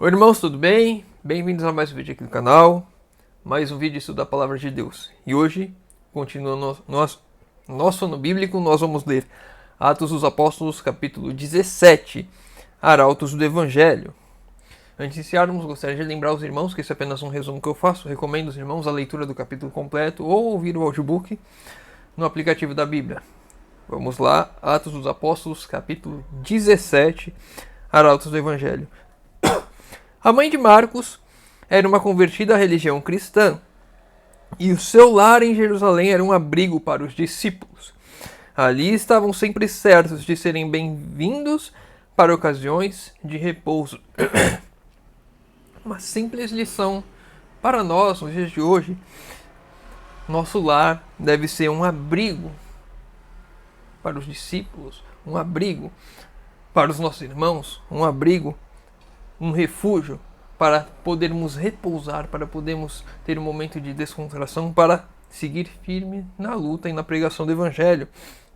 Oi irmãos, tudo bem? Bem-vindos a mais um vídeo aqui do canal. Mais um vídeo de estudo da Palavra de Deus. E hoje, continuando nosso ano bíblico, nós vamos ler Atos dos Apóstolos, capítulo 17, Arautos do Evangelho. Antes de iniciarmos, gostaria de lembrar os irmãos que esse é apenas um resumo que eu faço. Recomendo aos irmãos a leitura do capítulo completo ou ouvir o audiobook no aplicativo da Bíblia. Vamos lá, Atos dos Apóstolos, capítulo 17, Arautos do Evangelho. A mãe de Marcos era uma convertida à religião cristã, e o seu lar em Jerusalém era um abrigo para os discípulos. Ali estavam sempre certos de serem bem-vindos para ocasiões de repouso. Uma simples lição para nós nos dias de hoje. Nosso lar deve ser um abrigo para os discípulos, um abrigo para os nossos irmãos, um abrigo, um refúgio para podermos repousar, para podermos ter um momento de descontração, para seguir firme na luta e na pregação do Evangelho,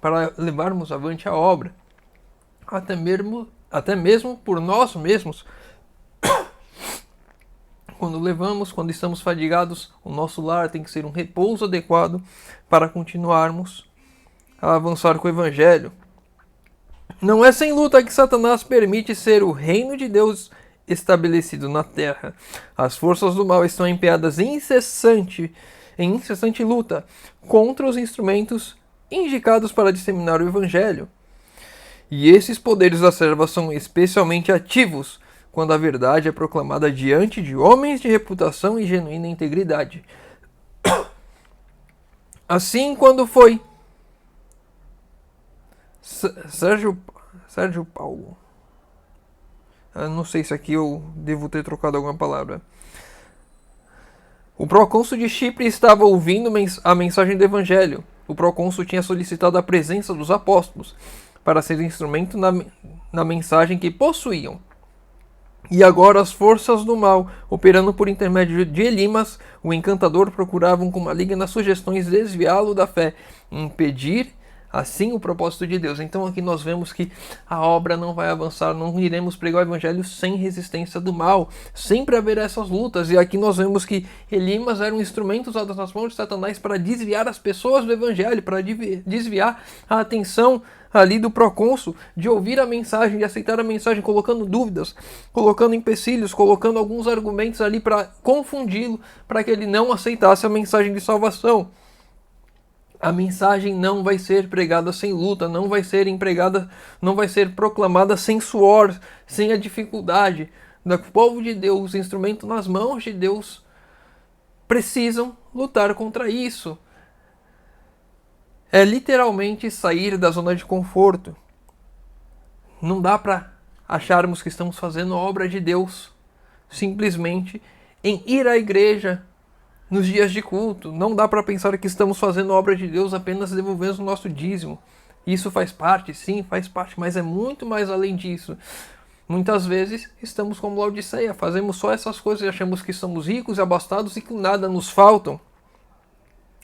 para levarmos avante a obra, até mesmo por nós mesmos. Quando estamos fadigados, o nosso lar tem que ser um repouso adequado para continuarmos a avançar com o Evangelho. Não é sem luta que Satanás permite ser o reino de Deus estabelecido na terra. As forças do mal estão empenhadas em incessante luta contra os instrumentos indicados para disseminar o Evangelho. E esses poderes das trevas são especialmente ativos quando a verdade é proclamada diante de homens de reputação e genuína integridade. Assim, quando foi Sérgio Paulo. Não sei se aqui eu devo ter trocado alguma palavra. O procônsul de Chipre estava ouvindo a mensagem do Evangelho. O procônsul tinha solicitado a presença dos apóstolos para ser instrumento na mensagem que possuíam. E agora as forças do mal, operando por intermédio de Elimas, o encantador, procuravam com malignas sugestões desviá-lo da fé, impedir assim o propósito de Deus. Então aqui nós vemos que a obra não vai avançar, não iremos pregar o Evangelho sem resistência do mal. Sempre haverá essas lutas. E aqui nós vemos que Elimas era um instrumento usado nas mãos de Satanás para desviar as pessoas do Evangelho, para desviar a atenção ali do procônsul, de ouvir a mensagem, de aceitar a mensagem, colocando dúvidas, colocando empecilhos, colocando alguns argumentos ali para confundi-lo, para que ele não aceitasse a mensagem de salvação. A mensagem não vai ser pregada sem luta, não vai ser proclamada sem suor, sem a dificuldade. O povo de Deus, instrumento nas mãos de Deus, precisam lutar contra isso. É literalmente sair da zona de conforto. Não dá para acharmos que estamos fazendo a obra de Deus simplesmente em ir à igreja nos dias de culto. Não dá para pensar que estamos fazendo a obra de Deus apenas devolvendo o nosso dízimo. Isso faz parte, sim, faz parte, mas é muito mais além disso. Muitas vezes estamos como Laodiceia, fazemos só essas coisas e achamos que somos ricos e abastados e que nada nos faltam.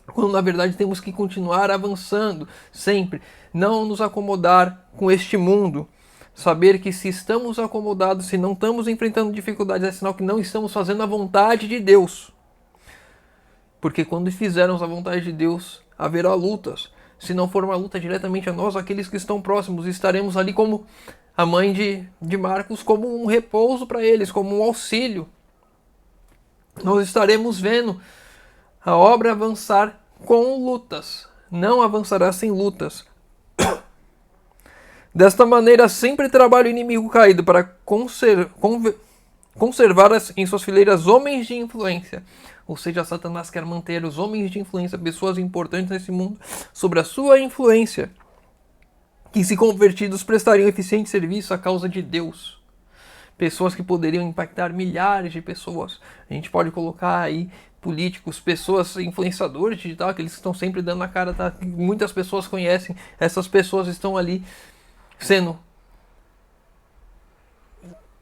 Quando na verdade temos que continuar avançando sempre, não nos acomodar com este mundo. Saber que se estamos acomodados, se não estamos enfrentando dificuldades, é sinal que não estamos fazendo a vontade de Deus. Porque quando fizermos a vontade de Deus, haverá lutas. Se não for uma luta diretamente a nós, aqueles que estão próximos, estaremos ali como a mãe de Marcos, como um repouso para eles, como um auxílio. Nós estaremos vendo a obra avançar com lutas. Não avançará sem lutas. Desta maneira, sempre trabalha o inimigo caído para conservar em suas fileiras homens de influência. Ou seja, Satanás quer manter os homens de influência, pessoas importantes nesse mundo, sobre a sua influência, que se convertidos prestariam eficiente serviço à causa de Deus. Pessoas que poderiam impactar milhares de pessoas. A gente pode colocar aí políticos, pessoas influenciadores digital, aqueles que estão sempre dando a cara, tá? Muitas pessoas conhecem, essas pessoas estão ali sendo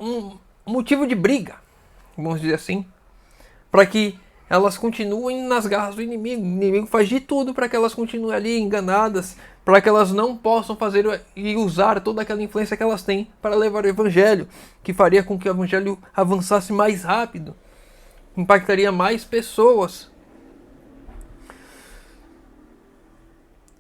um motivo de briga, vamos dizer assim, para que elas continuem nas garras do inimigo. O inimigo faz de tudo para que elas continuem ali enganadas, para que elas não possam fazer e usar toda aquela influência que elas têm para levar o evangelho, que faria com que o evangelho avançasse mais rápido, impactaria mais pessoas.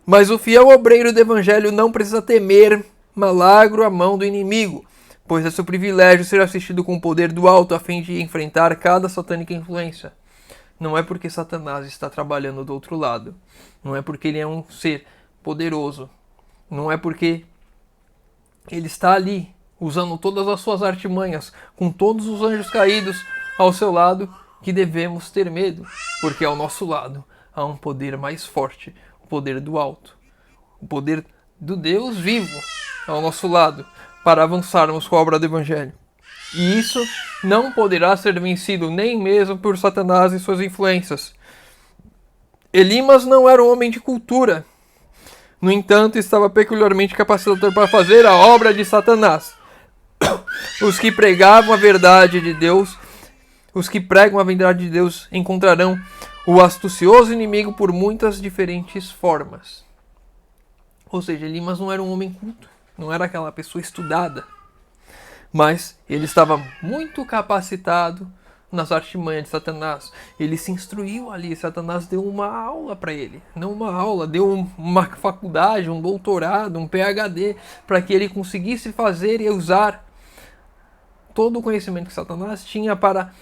Mas o fiel obreiro do evangelho não precisa temer malagro a mão do inimigo, pois é seu privilégio ser assistido com o poder do alto a fim de enfrentar cada satânica influência. Não é porque Satanás está trabalhando do outro lado, não é porque ele é um ser poderoso, não é porque ele está ali usando todas as suas artimanhas, com todos os anjos caídos ao seu lado, que devemos ter medo, porque ao nosso lado há um poder mais forte, o poder do alto, o poder do Deus vivo ao nosso lado, para avançarmos com a obra do Evangelho. E isso não poderá ser vencido nem mesmo por Satanás e suas influências. Elimas não era um homem de cultura. No entanto, estava peculiarmente capacitado para fazer a obra de Satanás. Os que pregavam a verdade de Deus, os que pregam a verdade de Deus encontrarão o astucioso inimigo por muitas diferentes formas. Ou seja, Elimas não era um homem culto, não era aquela pessoa estudada, mas ele estava muito capacitado nas artimanhas de Satanás. Ele se instruiu ali, Satanás deu uma aula para ele, não uma aula, deu uma faculdade, um doutorado, um PhD, para que ele conseguisse fazer e usar todo o conhecimento que Satanás tinha para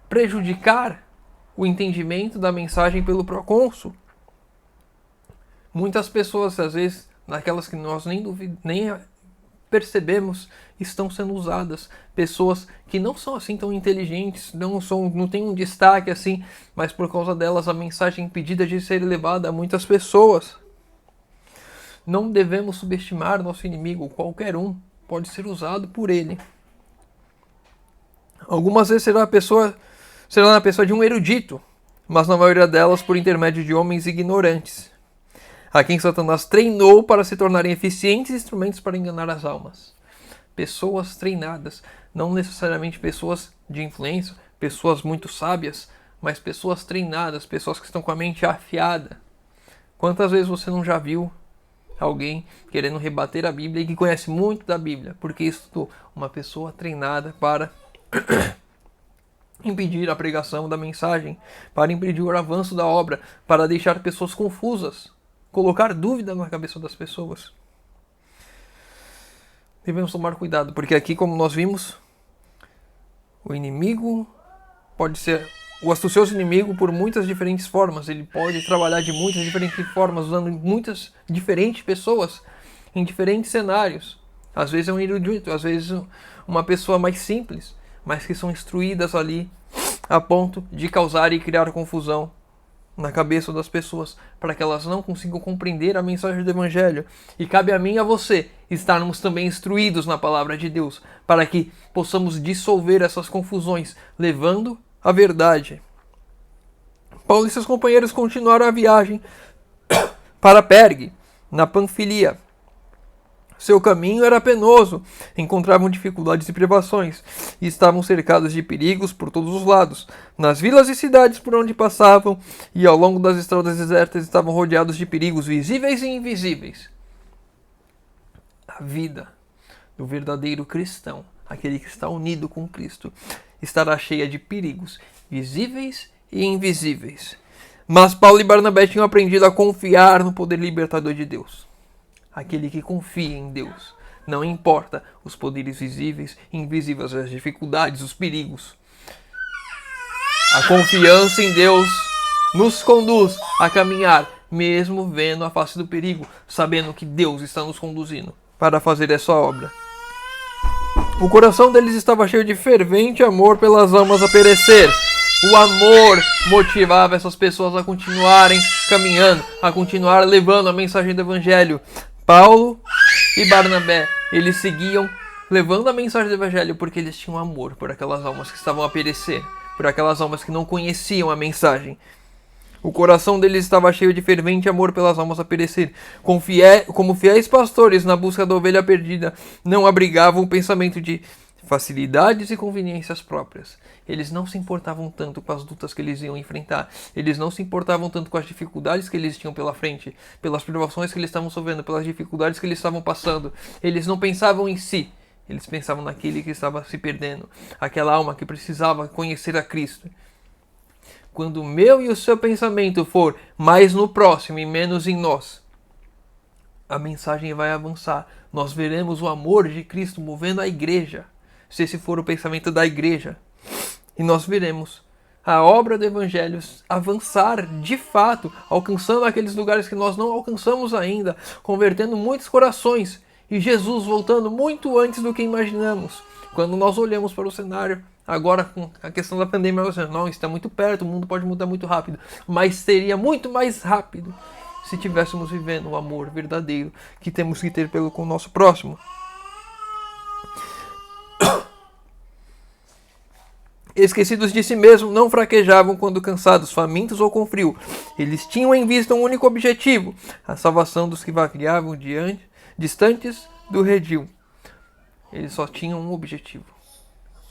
prejudicar o entendimento da mensagem pelo procônsul. Muitas pessoas, às vezes, daquelas que nós nem percebemos, estão sendo usadas. Pessoas que não são assim tão inteligentes, não têm um destaque assim, mas por causa delas a mensagem é impedida de ser levada a muitas pessoas. Não devemos subestimar nosso inimigo, qualquer um pode ser usado por ele. Algumas vezes será na pessoa de um erudito, mas na maioria delas por intermédio de homens ignorantes, a quem Satanás treinou para se tornarem eficientes instrumentos para enganar as almas. Pessoas treinadas, não necessariamente pessoas de influência, pessoas muito sábias, mas pessoas treinadas, pessoas que estão com a mente afiada. Quantas vezes você não já viu alguém querendo rebater a Bíblia e que conhece muito da Bíblia, porque estudou? Uma pessoa treinada para impedir a pregação da mensagem, para impedir o avanço da obra, para deixar pessoas confusas, colocar dúvida na cabeça das pessoas. Devemos tomar cuidado, porque aqui, como nós vimos, o inimigo pode ser o astucioso inimigo por muitas diferentes formas. Ele pode trabalhar de muitas diferentes formas, usando muitas diferentes pessoas em diferentes cenários. Às vezes é um erudito, às vezes uma pessoa mais simples, mas que são instruídas ali a ponto de causar e criar confusão na cabeça das pessoas, para que elas não consigam compreender a mensagem do Evangelho. E cabe a mim e a você estarmos também instruídos na palavra de Deus, para que possamos dissolver essas confusões, levando a verdade. Paulo e seus companheiros continuaram a viagem para Pergue, na Panfilia. Seu caminho era penoso, encontravam dificuldades e privações, e estavam cercados de perigos por todos os lados. Nas vilas e cidades por onde passavam, e ao longo das estradas desertas, estavam rodeados de perigos visíveis e invisíveis. A vida do verdadeiro cristão, aquele que está unido com Cristo, estará cheia de perigos visíveis e invisíveis. Mas Paulo e Barnabé tinham aprendido a confiar no poder libertador de Deus. Aquele que confia em Deus, não importa os poderes visíveis e invisíveis, as dificuldades, os perigos. A confiança em Deus nos conduz a caminhar, mesmo vendo a face do perigo, sabendo que Deus está nos conduzindo para fazer essa obra. O coração deles estava cheio de fervente amor pelas almas a perecer. O amor motivava essas pessoas a continuarem caminhando, a continuar levando a mensagem do Evangelho. Paulo e Barnabé, eles seguiam levando a mensagem do Evangelho porque eles tinham amor por aquelas almas que estavam a perecer, por aquelas almas que não conheciam a mensagem. O coração deles estava cheio de fervente amor pelas almas a perecer. Como fiéis pastores na busca da ovelha perdida, não abrigavam o pensamento de facilidades e conveniências próprias. Eles não se importavam tanto com as lutas que eles iam enfrentar. Eles não se importavam tanto com as dificuldades que eles tinham pela frente, pelas privações que eles estavam sofrendo, pelas dificuldades que eles estavam passando. Eles não pensavam em si. Eles pensavam naquele que estava se perdendo, aquela alma que precisava conhecer a Cristo. Quando o meu e o seu pensamento for mais no próximo e menos em nós, a mensagem vai avançar. Nós veremos o amor de Cristo movendo a igreja, se esse for o pensamento da igreja. E nós veremos a obra do Evangelho avançar de fato, alcançando aqueles lugares que nós não alcançamos ainda, convertendo muitos corações, e Jesus voltando muito antes do que imaginamos. Quando nós olhamos para o cenário, agora com a questão da pandemia, nós dizemos, não, está muito perto, o mundo pode mudar muito rápido, mas seria muito mais rápido se estivéssemos vivendo o amor verdadeiro que temos que ter com o nosso próximo. Esquecidos de si mesmos, não fraquejavam quando cansados, famintos ou com frio. Eles tinham em vista um único objetivo, a salvação dos que vagueavam distantes do redil. Eles só tinham um objetivo,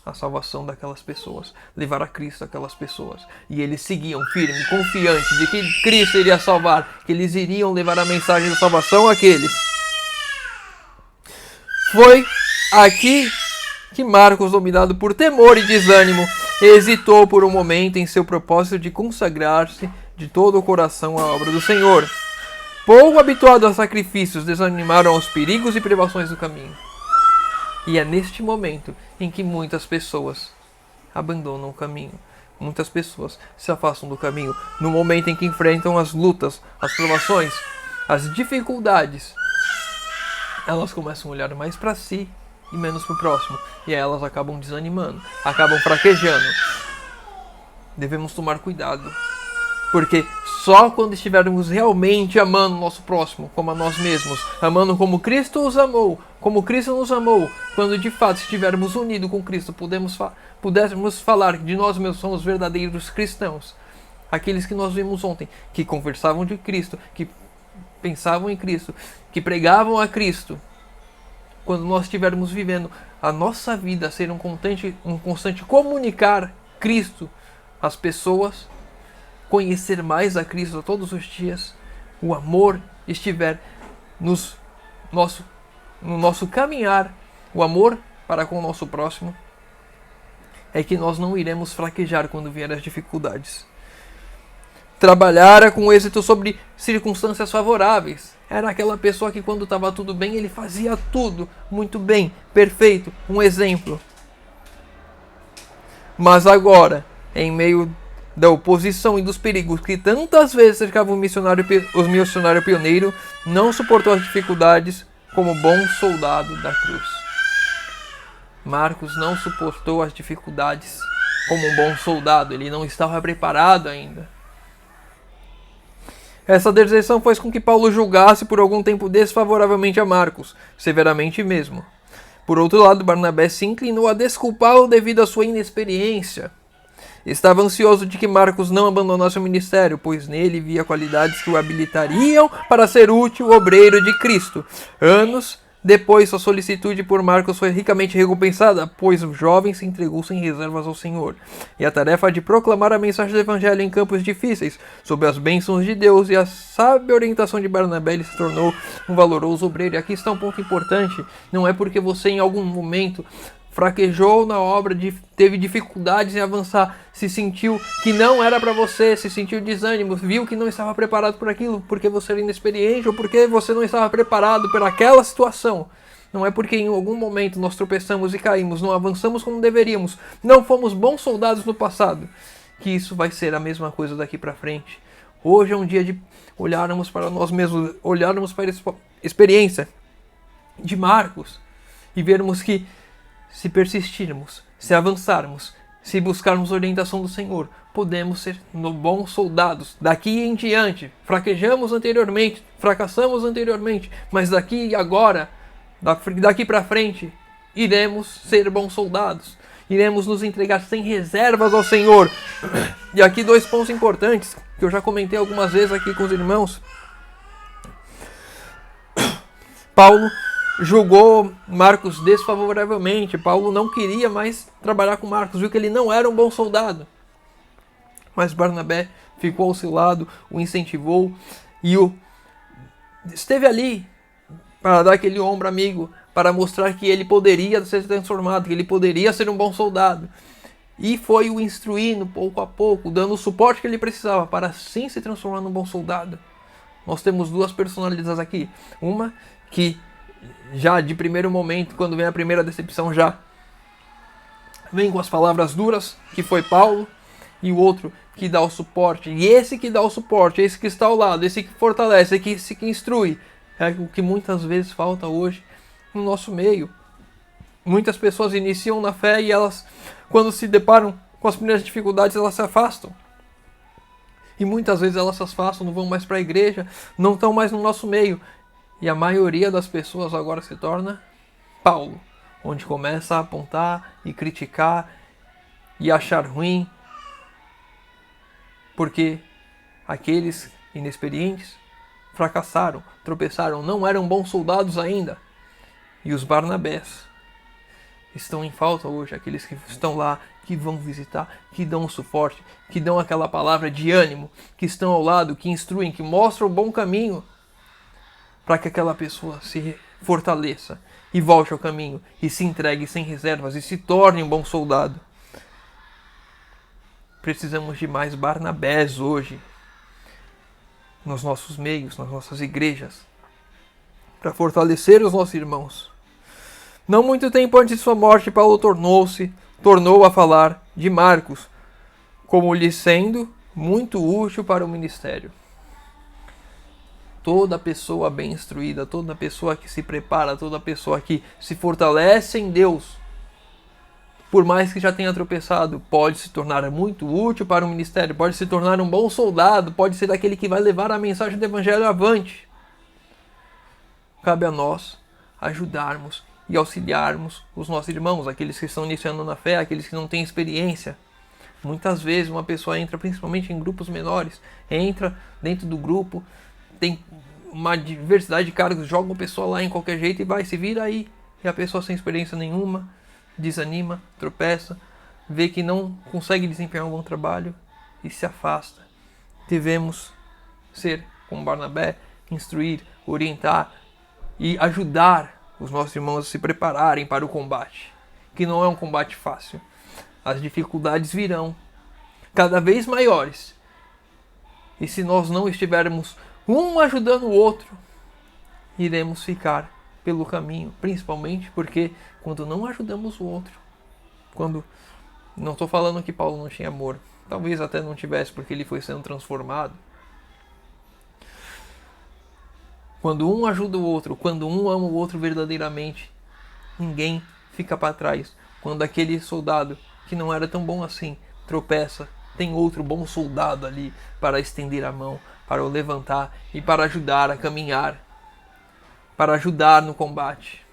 a salvação daquelas pessoas, levar a Cristo aquelas pessoas. E eles seguiam firme, confiantes de que Cristo iria salvar, que eles iriam levar a mensagem da salvação àqueles. Foi aqui que Marcos, dominado por temor e desânimo, hesitou por um momento em seu propósito de consagrar-se de todo o coração à obra do Senhor. Pouco habituado a sacrifícios, desanimaram aos perigos e privações do caminho. E é neste momento em que muitas pessoas abandonam o caminho. Muitas pessoas se afastam do caminho no momento em que enfrentam as lutas, as provações, as dificuldades. Elas começam a olhar mais para si e menos para o próximo. E aí elas acabam desanimando, acabam fraquejando. Devemos tomar cuidado. Porque só quando estivermos realmente amando o nosso próximo como a nós mesmos, amando como Cristo os amou, como Cristo nos amou, quando de fato estivermos unidos com Cristo, pudéssemos falar que de nós mesmos somos verdadeiros cristãos. Aqueles que nós vimos ontem, que conversavam de Cristo, que pensavam em Cristo, que pregavam a Cristo. Quando nós estivermos vivendo a nossa vida ser um constante comunicar Cristo às pessoas, conhecer mais a Cristo todos os dias, o amor estiver no nosso caminhar, o amor para com o nosso próximo, é que nós não iremos fraquejar quando vier as dificuldades. Trabalhara com êxito sobre circunstâncias favoráveis. Era aquela pessoa que quando estava tudo bem, ele fazia tudo muito bem, perfeito, um exemplo. Mas agora, em meio da oposição e dos perigos que tantas vezes cercavam os missionários pioneiros, não suportou as dificuldades como bom soldado da cruz. Marcos não suportou as dificuldades como um bom soldado, ele não estava preparado ainda. Essa deserção fez com que Paulo julgasse por algum tempo desfavoravelmente a Marcos, severamente mesmo. Por outro lado, Barnabé se inclinou a desculpá-lo devido à sua inexperiência. Estava ansioso de que Marcos não abandonasse o ministério, pois nele via qualidades que o habilitariam para ser útil obreiro de Cristo. Anos depois, sua solicitude por Marcos foi ricamente recompensada, pois o jovem se entregou sem reservas ao Senhor. E a tarefa de proclamar a mensagem do Evangelho em campos difíceis, sob as bênçãos de Deus e a sábia orientação de Barnabé, ele se tornou um valoroso obreiro. E aqui está um ponto importante, não é porque você em algum momento fraquejou na obra, teve dificuldades em avançar, se sentiu que não era para você, se sentiu desânimo, viu que não estava preparado por aquilo, porque você era inexperiente ou porque você não estava preparado por aquela situação. Não é porque em algum momento nós tropeçamos e caímos, não avançamos como deveríamos, não fomos bons soldados no passado, que isso vai ser a mesma coisa daqui para frente. Hoje é um dia de olharmos para nós mesmos, olharmos para a experiência de Marcos e vermos que se persistirmos, se avançarmos, se buscarmos a orientação do Senhor, podemos ser bons soldados. Daqui em diante, fraquejamos anteriormente, fracassamos anteriormente, mas daqui e agora, daqui para frente, iremos ser bons soldados. Iremos nos entregar sem reservas ao Senhor. E aqui 2 pontos importantes, que eu já comentei algumas vezes aqui com os irmãos. Paulo julgou Marcos desfavoravelmente. Paulo não queria mais trabalhar com Marcos, viu que ele não era um bom soldado. Mas Barnabé ficou ao seu lado, o incentivou e esteve ali para dar aquele ombro amigo, para mostrar que ele poderia ser transformado, que ele poderia ser um bom soldado. E foi o instruindo pouco a pouco, dando o suporte que ele precisava para sim se transformar num bom soldado. Nós temos duas personalidades aqui. Uma que já de primeiro momento, quando vem a primeira decepção, já vem com as palavras duras, que foi Paulo, e o outro que dá o suporte. E esse que dá o suporte, esse que está ao lado, esse que fortalece, esse que instrui, é o que muitas vezes falta hoje no nosso meio. Muitas pessoas iniciam na fé e elas, quando se deparam com as primeiras dificuldades, elas se afastam. E muitas vezes elas se afastam, não vão mais para a igreja, não estão mais no nosso meio. E a maioria das pessoas agora se torna Paulo, onde começa a apontar e criticar e achar ruim, porque aqueles inexperientes fracassaram, tropeçaram, não eram bons soldados ainda. E os Barnabés estão em falta hoje, aqueles que estão lá, que vão visitar, que dão o suporte, que dão aquela palavra de ânimo, que estão ao lado, que instruem, que mostram o bom caminho, para que aquela pessoa se fortaleça e volte ao caminho, e se entregue sem reservas, e se torne um bom soldado. Precisamos de mais Barnabés hoje, nos nossos meios, nas nossas igrejas, para fortalecer os nossos irmãos. Não muito tempo antes de sua morte, Paulo tornou a falar de Marcos, como lhe sendo muito útil para o ministério. Toda pessoa bem instruída, toda pessoa que se prepara, toda pessoa que se fortalece em Deus, por mais que já tenha tropeçado, pode se tornar muito útil para o ministério, pode se tornar um bom soldado, pode ser aquele que vai levar a mensagem do Evangelho avante. Cabe a nós ajudarmos e auxiliarmos os nossos irmãos, aqueles que estão iniciando na fé, aqueles que não têm experiência. Muitas vezes uma pessoa entra, principalmente em grupos menores, entra dentro do grupo, tem uma diversidade de cargos, joga uma pessoa lá em qualquer jeito e vai, se vira aí. E a pessoa sem experiência nenhuma desanima, tropeça, vê que não consegue desempenhar um bom trabalho e se afasta. Devemos ser como Barnabé, instruir, orientar e ajudar os nossos irmãos a se prepararem para o combate, que não é um combate fácil. As dificuldades virão cada vez maiores. E se nós não estivermos um ajudando o outro, iremos ficar pelo caminho, principalmente porque quando não ajudamos o outro, não estou falando que Paulo não tinha amor, talvez até não tivesse, porque ele foi sendo transformado. Quando um ajuda o outro, quando um ama o outro verdadeiramente, ninguém fica para trás. Quando aquele soldado que não era tão bom assim tropeça, tem outro bom soldado ali para estender a mão, para o levantar e para ajudar a caminhar, para ajudar no combate.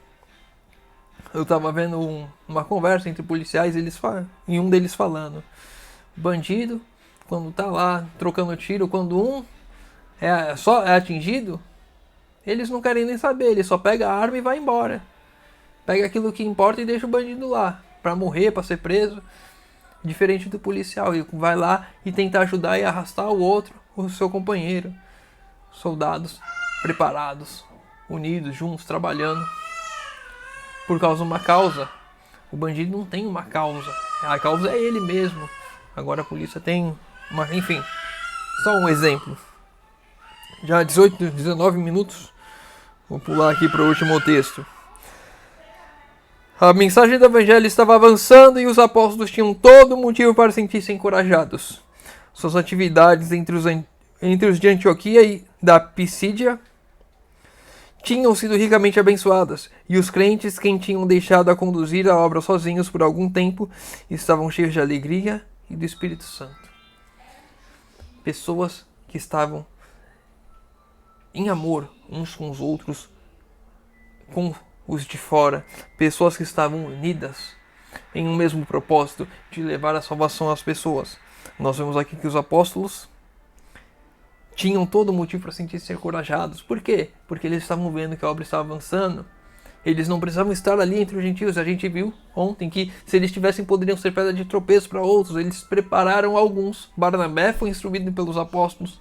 Eu estava vendo uma conversa entre policiais e um deles falando: bandido, quando está lá trocando tiro, quando um é atingido, eles não querem nem saber, ele só pega a arma e vai embora. Pega aquilo que importa e deixa o bandido lá, para morrer, para ser preso. Diferente do policial, ele vai lá e tenta ajudar e arrastar o outro, o seu companheiro. Soldados preparados, unidos, juntos, trabalhando por causa de uma causa. O bandido não tem uma causa, a causa é ele mesmo. Agora a polícia tem uma... Enfim, só um exemplo. Já 19 minutos. Vou pular aqui para o último texto. A mensagem do Evangelho estava avançando e os apóstolos tinham todo motivo para sentir-se encorajados. Suas atividades entre os de Antioquia e da Pisídia tinham sido ricamente abençoadas, e os crentes, quem tinham deixado a conduzir a obra sozinhos por algum tempo, estavam cheios de alegria e do Espírito Santo. Pessoas que estavam em amor uns com os outros, com os de fora, pessoas que estavam unidas em um mesmo propósito de levar a salvação às pessoas. Nós vemos aqui que os apóstolos tinham todo motivo para sentir-se encorajados. Por quê? Porque eles estavam vendo que a obra estava avançando, Eles não precisavam estar ali entre os gentios. A gente viu ontem que se eles tivessem, poderiam ser pedra de tropeço para outros. Eles prepararam alguns. Barnabé foi instruído pelos apóstolos.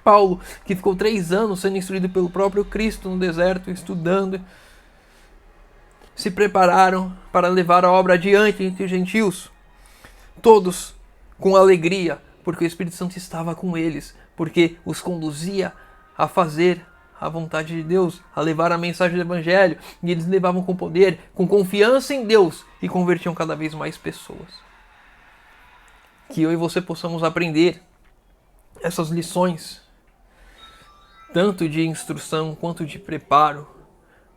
Paulo, que ficou 3 anos sendo instruído pelo próprio Cristo no deserto, estudando, se prepararam para levar a obra adiante entre os gentios. Todos com alegria, porque o Espírito Santo estava com eles, porque os conduzia a fazer a vontade de Deus, a levar a mensagem do Evangelho, e eles levavam com poder, com confiança em Deus, e convertiam cada vez mais pessoas. Que eu e você possamos aprender essas lições, tanto de instrução quanto de preparo,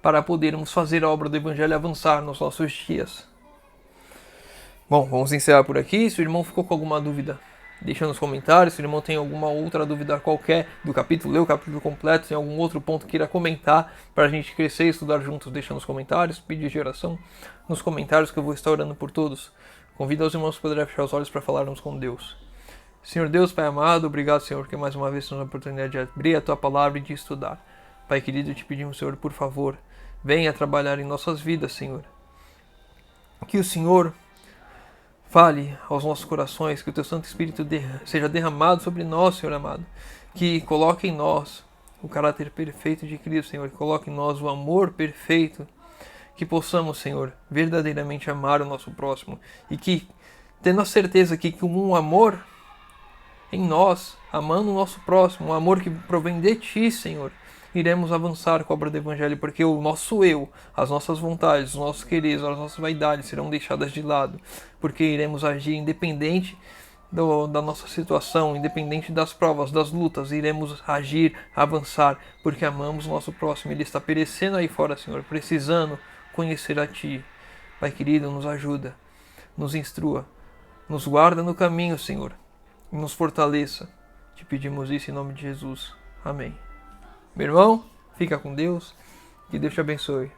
para podermos fazer a obra do Evangelho avançar nos nossos dias. Bom, vamos encerrar por aqui. Se o irmão ficou com alguma dúvida, deixa nos comentários. Se o irmão tem alguma outra dúvida qualquer do capítulo, leu o capítulo completo, tem algum outro ponto que queira comentar para a gente crescer e estudar juntos, deixa nos comentários. Pedir de oração nos comentários, que eu vou estar orando por todos. Convido os irmãos a poderem fechar os olhos para falarmos com Deus. Senhor Deus, Pai amado, obrigado, Senhor, porque mais uma vez temos a oportunidade de abrir a Tua Palavra e de estudar. Pai querido, te pedimos, Senhor, por favor, venha trabalhar em nossas vidas, Senhor. Que o Senhor fale aos nossos corações, que o Teu Santo Espírito seja derramado sobre nós, Senhor amado. Que coloque em nós o caráter perfeito de Cristo, Senhor. Que coloque em nós o amor perfeito. Que possamos, Senhor, verdadeiramente amar o nosso próximo. E que, tendo a certeza que com um amor em nós, amando o nosso próximo, um amor que provém de Ti, Senhor, iremos avançar com a obra do Evangelho, porque o nosso eu, as nossas vontades, os nossos quereres, as nossas vaidades serão deixadas de lado, porque iremos agir independente da nossa situação, independente das provas, das lutas, iremos agir, avançar, porque amamos o nosso próximo. Ele está perecendo aí fora, Senhor, precisando conhecer a Ti. Pai querido, nos ajuda, nos instrua, nos guarda no caminho, Senhor, e nos fortaleça. Te pedimos isso em nome de Jesus. Amém. Meu irmão, fica com Deus. Que Deus te abençoe.